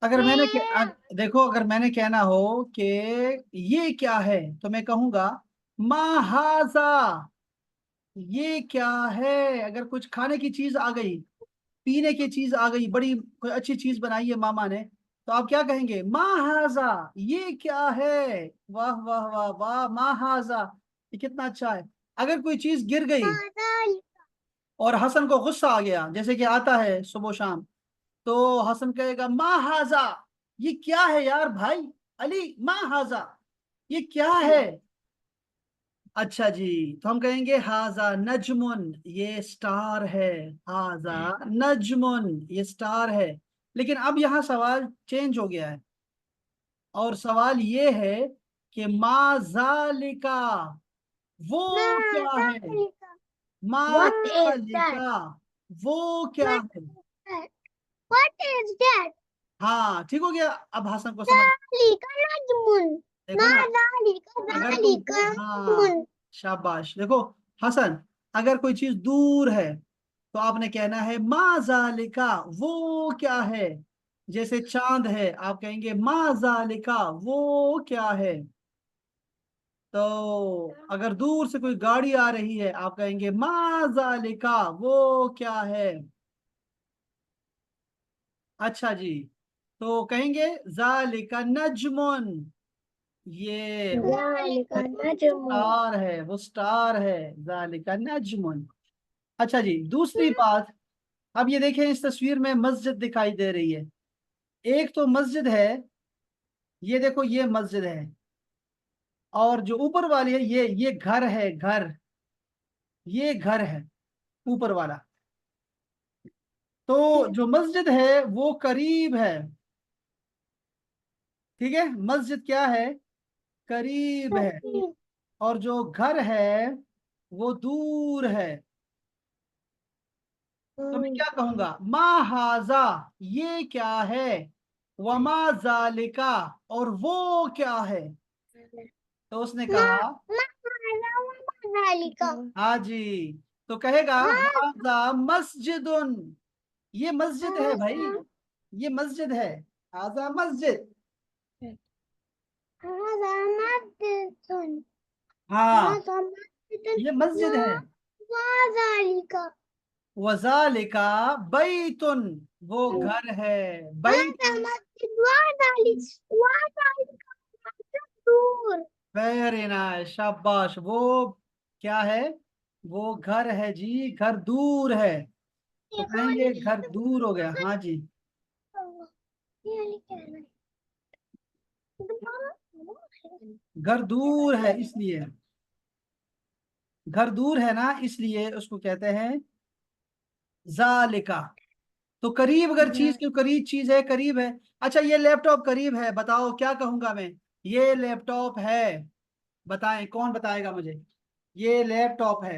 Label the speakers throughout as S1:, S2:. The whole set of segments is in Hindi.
S1: अगर देखो, अगर मैंने कहना हो कि ये क्या है, तो मैं कहूंगा महाजा। ये क्या है? अगर कुछ खाने की चीज आ गई, पीने की चीज आ गई, बड़ी कोई अच्छी चीज बनाई है मामा ने, तो आप क्या कहेंगे? महाजा। ये क्या है? वाह वाह वाह वाह, महाजा। ये कितना अच्छा है। अगर कोई चीज गिर गई और हसन को गुस्सा आ गया, जैसे कि आता है सुबह शाम, तो हसन कहेगा महाजा। ये क्या है यार भाई? अली महाजा, ये क्या है? अच्छा जी, तो हम कहेंगे हाजा नजमुन, ये स्टार है। हाजा नजमुन, ये स्टार है। लेकिन अब यहाँ सवाल चेंज हो गया है, और सवाल ये है कि माजालिका, वो क्या है?
S2: What is that?
S1: माजालिका, वो क्या
S2: What
S1: है?
S2: is that? What is that?
S1: हाँ, ठीक हो गया। अब हसन को समझ,
S2: Zalika najmun.
S1: देखो
S2: Ma
S1: ना,
S2: zalika
S1: अगर तुम,
S2: zalika
S1: हाँ,
S2: najmun.
S1: शाबाश। देखो हसन, अगर कोई चीज दूर है तो आपने कहना है माजालिका, वो क्या है? जैसे चांद है, आप कहेंगे माजालिका, वो क्या है? तो अगर दूर से कोई गाड़ी आ रही है, आप कहेंगे माजालिका, वो क्या है? अच्छा जी, तो कहेंगे जालिका नजमुन, ये वो
S2: Zalika najmun.
S1: स्टार है, वो स्टार है। जालिका नजमुन। अच्छा जी, दूसरी बात। अब ये देखें, इस तस्वीर में मस्जिद दिखाई दे रही है। एक तो मस्जिद है, ये देखो, ये मस्जिद है। और जो ऊपर वाली है, ये घर है, घर। ये घर है ऊपर वाला। तो जो मस्जिद है वो करीब है। ठीक है, मस्जिद क्या है? करीब है। और जो घर है वो दूर है। तो मैं क्या कहूंगा? मा हाजा, ये क्या है? वमा जालिका, और वो क्या है? तो उसने
S2: Ma
S1: कहा,
S2: ma zalika.
S1: हाँ जी। तो कहेगा हाजा मस्जिदुन, ये मस्जिद है भाई, ये मस्जिद है। हाजा मस्जिद।
S2: Hada masjidun.
S1: हाँ,
S2: Hada masjidun.
S1: ये मस्जिद है।
S2: Ma zalika.
S1: वजालिका बैतुन, वो घर है। बैत।
S2: Hada masjid. Wa zalika. Wa zalika. Masjid.
S1: Very nice, शाबाश। वो क्या है? वो घर है जी, घर दूर है। तो कहेंगे घर दूर हो गया। हाँ जी, घर दूर है, इसलिए घर दूर है ना, इसलिए उसको कहते हैं जालिका। तो करीब, अगर चीज क्यों करीब, चीज है, करीब है। अच्छा, ये लैपटॉप करीब है, बताओ क्या कहूंगा मैं? ये लैपटॉप है। बताएं, कौन बताएगा मुझे? ये लैपटॉप है।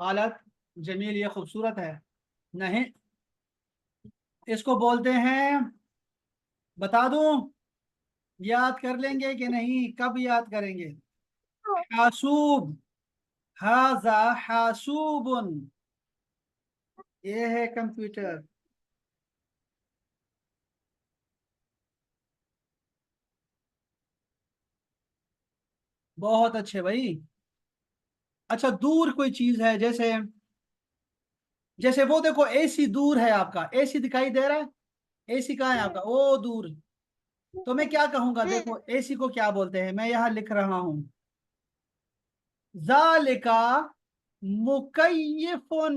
S1: हालत जमील, ये खूबसूरत है। नहीं, इसको बोलते हैं, बता दूं? याद कर लेंगे कि नहीं? कब याद करेंगे? हासूब। हाजा हासूबुन, ये है कंप्यूटर। बहुत अच्छे भाई। अच्छा, दूर कोई चीज है, जैसे जैसे वो देखो, एसी दूर है आपका, एसी दिखाई दे रहा है? एसी कहाँ है आपका? ओ दूर। तो मैं क्या कहूंगा? देखो एसी को क्या बोलते हैं, मैं यहाँ लिख रहा हूं, जालिका मुकय्यफुन।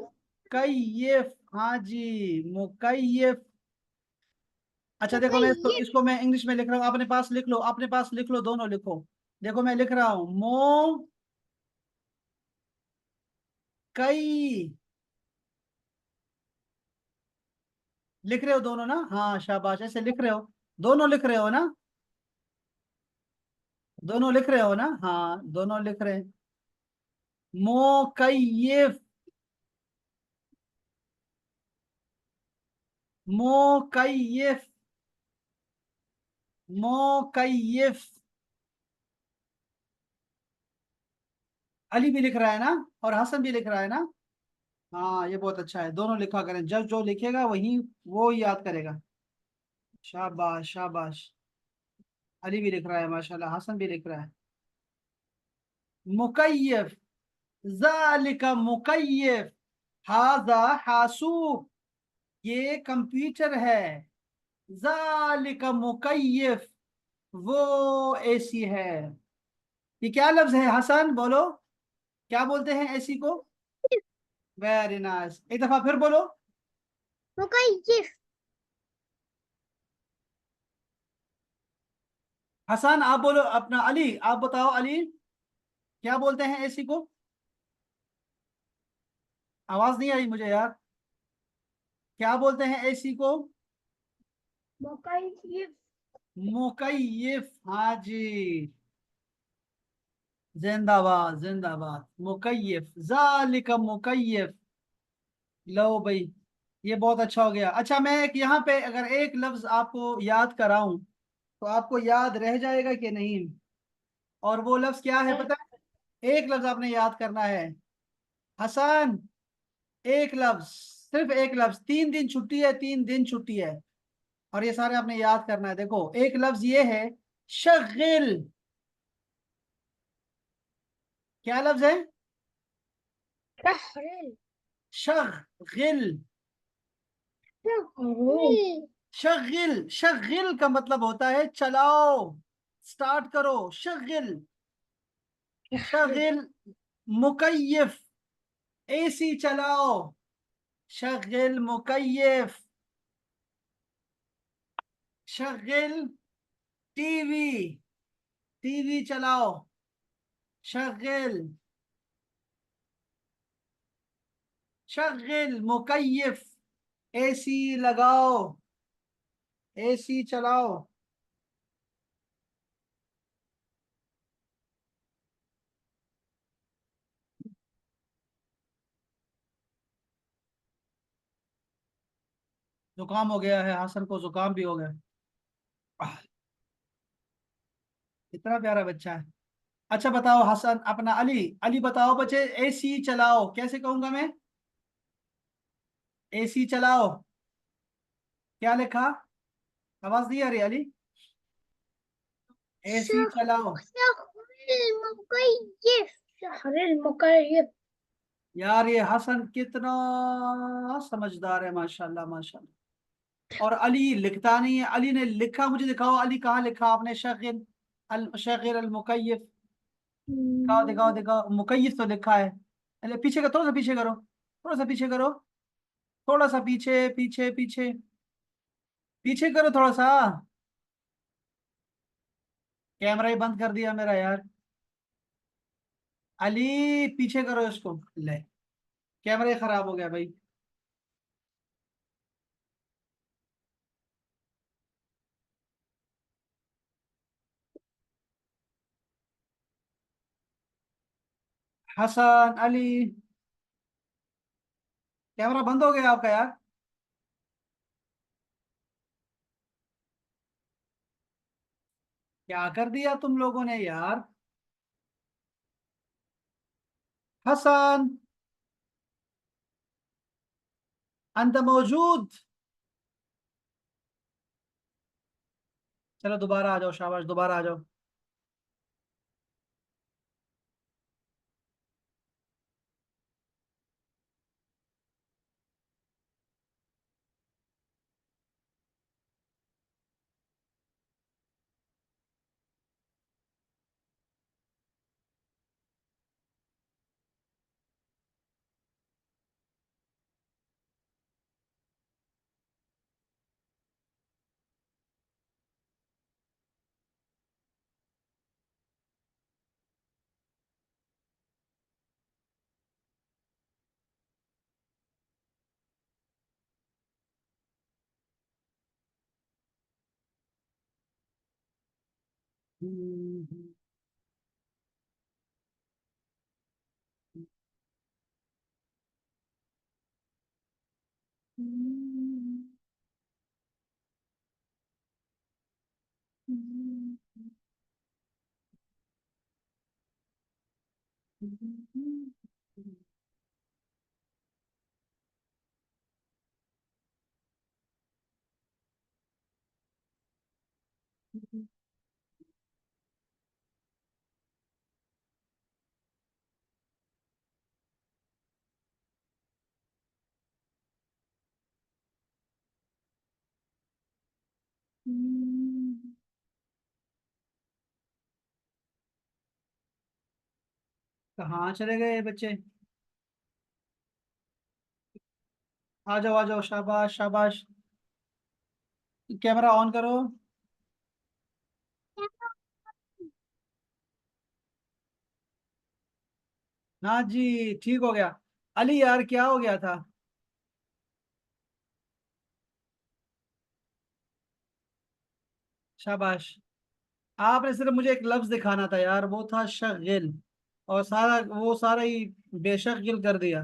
S1: मुकय्यफ, हाँ जी, मुकय्यफ। अच्छा देखो, मैं इसको मैं इंग्लिश में लिख रहा हूँ, अपने पास लिख लो, अपने पास लिख लो, दोनों लिखो। देखो मैं लिख रहा हूँ कई। लिख रहे हो दोनों ना? हाँ शाबाश, ऐसे लिख रहे हो। दोनों लिख रहे हो ना? दोनों लिख रहे हो ना? हाँ, दोनों लिख रहे हैं। मोकय्यिफ। मोकैयिफ। मोकैयिफ। अली भी लिख रहा है ना, और हसन भी लिख रहा है ना। हाँ ये बहुत अच्छा है, दोनों लिखा करें, जब जो लिखेगा वही वो ही याद करेगा। शाबाश शाबाश। अली भी लिख रहा है माशाल्लाह, हसन भी लिख रहा है। मुकैयफ। ज़ालिका मुकैयफ। हाजा हासूब। ये कंप्यूटर है। ज़ालिका मुकैयफ। वो एसी है। ये क्या लफ्ज है हसन, बोलो। क्या बोलते हैं एसी को? वेरी नाइस, एक दफा फिर बोलो।
S2: मुकय्यिफ।
S1: हसन आप बोलो अपना, अली आप बताओ, अली क्या बोलते हैं एसी को? आवाज नहीं आई मुझे यार। क्या बोलते हैं एसी को?
S2: मुकय्यिफ।
S1: मुकैयिफ, हाँ जी। जिंदाबाद जिंदाबाद। मुकैयिफ, जालिका मुकैयिफ। लो भाई, ये बहुत अच्छा हो गया। अच्छा मैं एक यहाँ पे अगर एक लफ्ज आपको याद कराऊं तो आपको याद रह जाएगा कि नहीं? और वो लफ्ज क्या है पता है? एक लफ्ज आपने याद करना है। हसन, एक लफ्ज, सिर्फ एक लफ्ज। 3 दिन छुट्टी है, 3 दिन छुट्टी है, और ये सारे आपने याद करना है। देखो एक लफ्ज ये है, शगिल। क्या लफ्ज है?
S2: शहरिल।
S1: शगिल।
S2: शहरिल।
S1: शगिल, शगिल का मतलब होता है चलाओ, स्टार्ट करो, शगिल। शगिल। मुकैयफ, एसी चलाओ। शगिल मुकैयफ। शगिल टीवी, टीवी चलाओ। शगिल। शगिल मुकैयफ, एसी लगाओ, एसी चलाओ। जुकाम हो गया है, हसन को जुकाम भी हो गया। आह, इतना प्यारा बच्चा है। अच्छा बताओ हसन, अपना अली, अली बताओ बच्चे, एसी चलाओ कैसे कहूंगा मैं? एसी चलाओ। क्या लिखा? आवाज नहीं आ रही अली। एसी चलाओ।
S2: शहरिल मुकय्यिफ। शहरिल मुकय्यिफ।
S1: यार ये हसन कितना समझदार है, माशाल्लाह माशाल्लाह। और अली लिखता नहीं है, अली ने लिखा, मुझे दिखाओ अली कहाँ लिखा आपने शगिल अल शगिल अल मुकैयिफ। दिखाओ दिखाओ दिखाओ, मुकैयिफ तो लिखा है। अरे पीछे का थोड़ा सा पीछे करो, थोड़ा सा पीछे करो, थोड़ा सा पीछे पीछे पीछे, पीछे करो थोड़ा सा। कैमरा ही बंद कर दिया मेरा यार। अली पीछे करो इसको। ले, कैमरा ही खराब हो गया भाई। हसन, अली, कैमरा बंद हो गया आपका यार। क्या कर दिया तुम लोगों ने यार? हसन, अंत मौजूद? चलो दोबारा आ जाओ, शाबाश, दोबारा आ जाओ। कहाँ चले गए ये बच्चे? आ जाओ, शाबाश शाबाश। कैमरा ऑन करो। हाँ जी, ठीक हो गया। अली यार, क्या हो गया था? शाबाश। आपने सिर्फ मुझे एक लफ्ज दिखाना था यार, वो था शगिल। और सारा वो सारा ही बेशगिल कर दिया।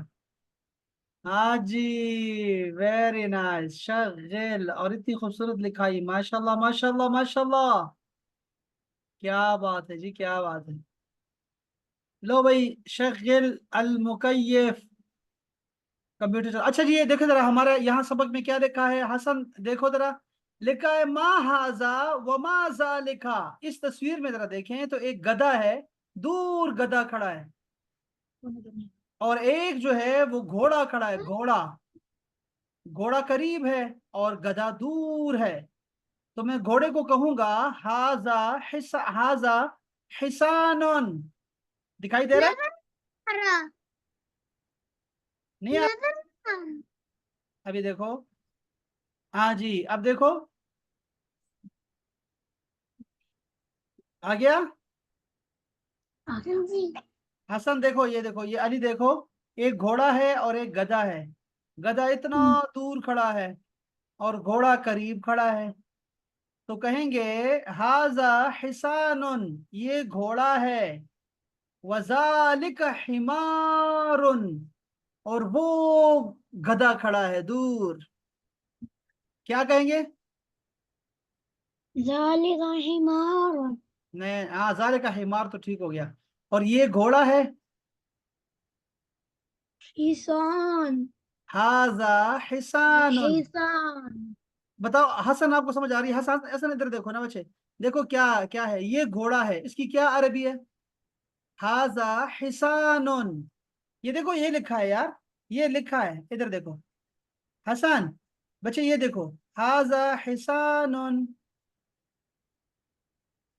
S1: हाँ जी, वेरी नाइस, शगिल। और इतनी खूबसूरत लिखाई, माशाल्लाह माशाल्लाह माशाल्लाह। क्या बात है जी, क्या बात है। लो भाई, शगिल अल मुकय्यफ कंप्यूटर अच्छा जी, ये देखो जरा हमारे यहाँ सबक में क्या लिखा है, हसन देखो जरा। लिखा है मा हाजा व माजा लिखा। इस तस्वीर में जरा देखें तो एक गधा है, दूर गधा खड़ा है। और एक जो है वो घोड़ा खड़ा है, घोड़ा। घोड़ा करीब है और गधा दूर है। तो मैं घोड़े को कहूंगा हाजा हाजा हिसानुन। दिखाई दे रहा है?
S2: नजर आ रहा।
S1: नहीं आ,
S2: नजर आ रहा।
S1: अभी देखो। हाँ जी, अब देखो। आ गया।
S2: आगे जी।
S1: हसन देखो, ये देखो, ये अली देखो। एक घोड़ा है और एक गधा है। गधा इतना दूर खड़ा है और घोड़ा करीब खड़ा है। तो कहेंगे हाजा हिसानुन, ये घोड़ा है। वजालिक हिमारुन, और वो गधा खड़ा है दूर। क्या कहेंगे?
S2: जालिका हिमार।
S1: नहीं, हाँ, जालिक का हिमार तो ठीक हो गया। और ये घोड़ा है।
S2: हिसान।
S1: हाजा हिसानुन।
S2: हिसान।
S1: बताओ हसन, आपको समझ आ रही है? हसन, हसन इधर देखो ना बच्चे। देखो क्या क्या है, ये घोड़ा है, इसकी क्या अरबी है? हाजा हिसानुन। ये देखो, ये लिखा है यार। ये लिखा है, इधर देखो। हसन, बच्चे ये देखो। हाजा हिसानुन।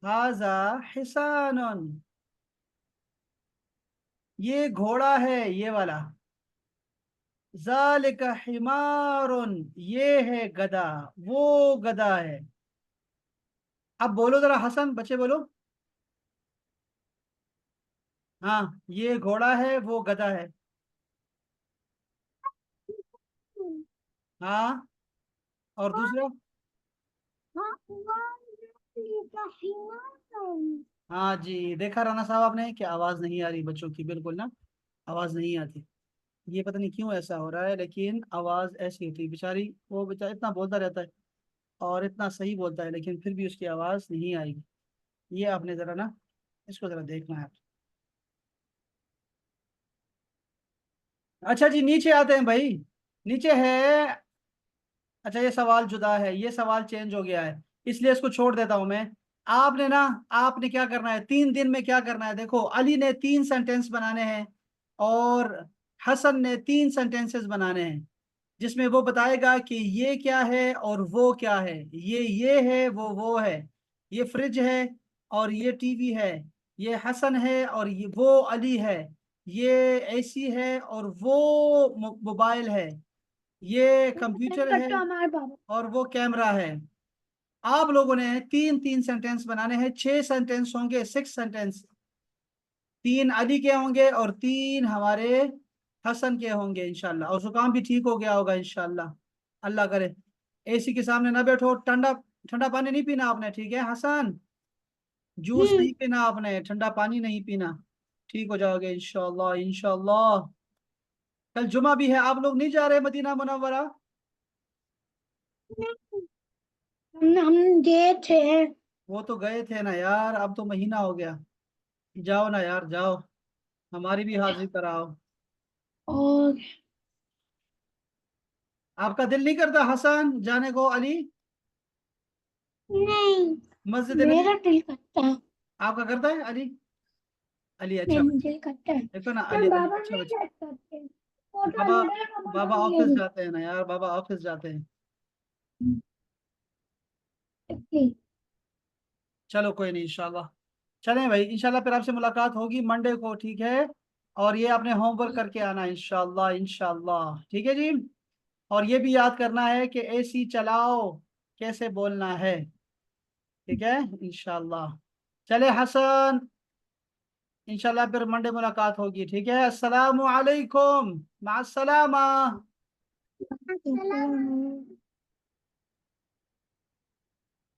S1: हाजा हिसानुन। ये घोड़ा है, ये वाला। जालिका हिमारुन, ये है गधा। वो गधा है। अब बोलो जरा हसन, बच्चे बोलो। हाँ, ये घोड़ा है, वो गधा है। हाँ, और दूसरा?
S2: जालिका हिमार।
S1: हाँ जी, देखा राना साहब आपने कि आवाज नहीं आ रही बच्चों की, बिल्कुल ना। आवाज नहीं आती। ये पता नहीं क्यों ऐसा हो रहा है, लेकिन आवाज ऐसी होती है बेचारी। वो बेचारा इतना बोलता रहता है और इतना सही बोलता है, लेकिन फिर भी उसकी आवाज नहीं आएगी। ये आपने जरा ना, इसको जरा देखना है। अच्छा जी, नीचे आते हैं भाई। नीचे है। अच्छा, ये सवाल जुदा है, ये सवाल चेंज हो गया है, इसलिए इसको छोड़ देता हूं मैं। आपने ना, आपने क्या करना है, 3 दिन में क्या करना है, देखो अली ने 3 सेंटेंस बनाने हैं और हसन ने 3 सेंटेंसेस बनाने हैं, जिसमें वो बताएगा कि ये क्या है और वो क्या है। ये है, वो है। ये फ्रिज है और ये टीवी है। ये हसन है और ये वो अली है। ये एसी है और वो मोबाइल है। ये कंप्यूटर है
S2: कट्टो हमारे बाबा।
S1: और वो कैमरा है। आप लोगों ने 3 3 सेंटेंस बनाने हैं, 6 सेंटेंस होंगे, 6 सेंटेंस। 3 अली के होंगे और 3 हमारे हसन के होंगे इंशाल्लाह। और जुकाम भी ठीक हो गया होगा इंशाल्लाह, अल्लाह करे। एसी के सामने ना बैठो, ठंडा ठंडा पानी नहीं पीना आपने, ठीक है हसन? जूस नहीं पीना आपने, ठंडा पानी नहीं पीना। ठीक हो जाओगे इंशाल्लाह इंशाल्लाह। कल जुमा भी है, आप लोग नहीं जा रहे मदीना मुनव्वरा?
S2: हम गए थे।
S1: वो तो गए थे ना यार, अब तो महीना हो गया। जाओ ना यार, जाओ। हमारी भी हाजिरी कराओ।
S2: और
S1: आपका दिल नहीं करता हसन जाने को अली,
S2: नहीं,
S1: मस्जिद नबी?
S2: मेरा दिल करता है।
S1: आपका करता है अली? अली अच्छा
S2: मेरा
S1: बच्चा,
S2: दिल करता है।
S1: देखो ना
S2: पर
S1: अली, अली
S2: बाबा
S1: अच्छा
S2: नहीं
S1: बच्चा।
S2: चेक करते, फोटो
S1: बाबा,
S2: ले लेना,
S1: बाबा
S2: फोटो ले
S1: ऑफिस
S2: लेना।
S1: जाते हैं ना यार, बाबा ऑफिस जाते हैं।
S2: ठीक।
S1: चलो कोई नहीं, इंशाल्लाह। चलें भाई, इंशाल्लाह फिर आपसे मुलाकात होगी मंडे को, ठीक है? और ये आपने होमवर्क करके आना इंशाल्लाह, इंशाल्लाह, ठीक है जी। और ये भी याद करना है कि एसी चलाओ कैसे बोलना है, ठीक है? इंशाल्लाह। चले हसन, इंशाल्लाह फिर मंडे मुलाकात होगी, ठीक है? अस्सलामु अलैकुम, माअस्सलामा।
S2: अस्सलाम।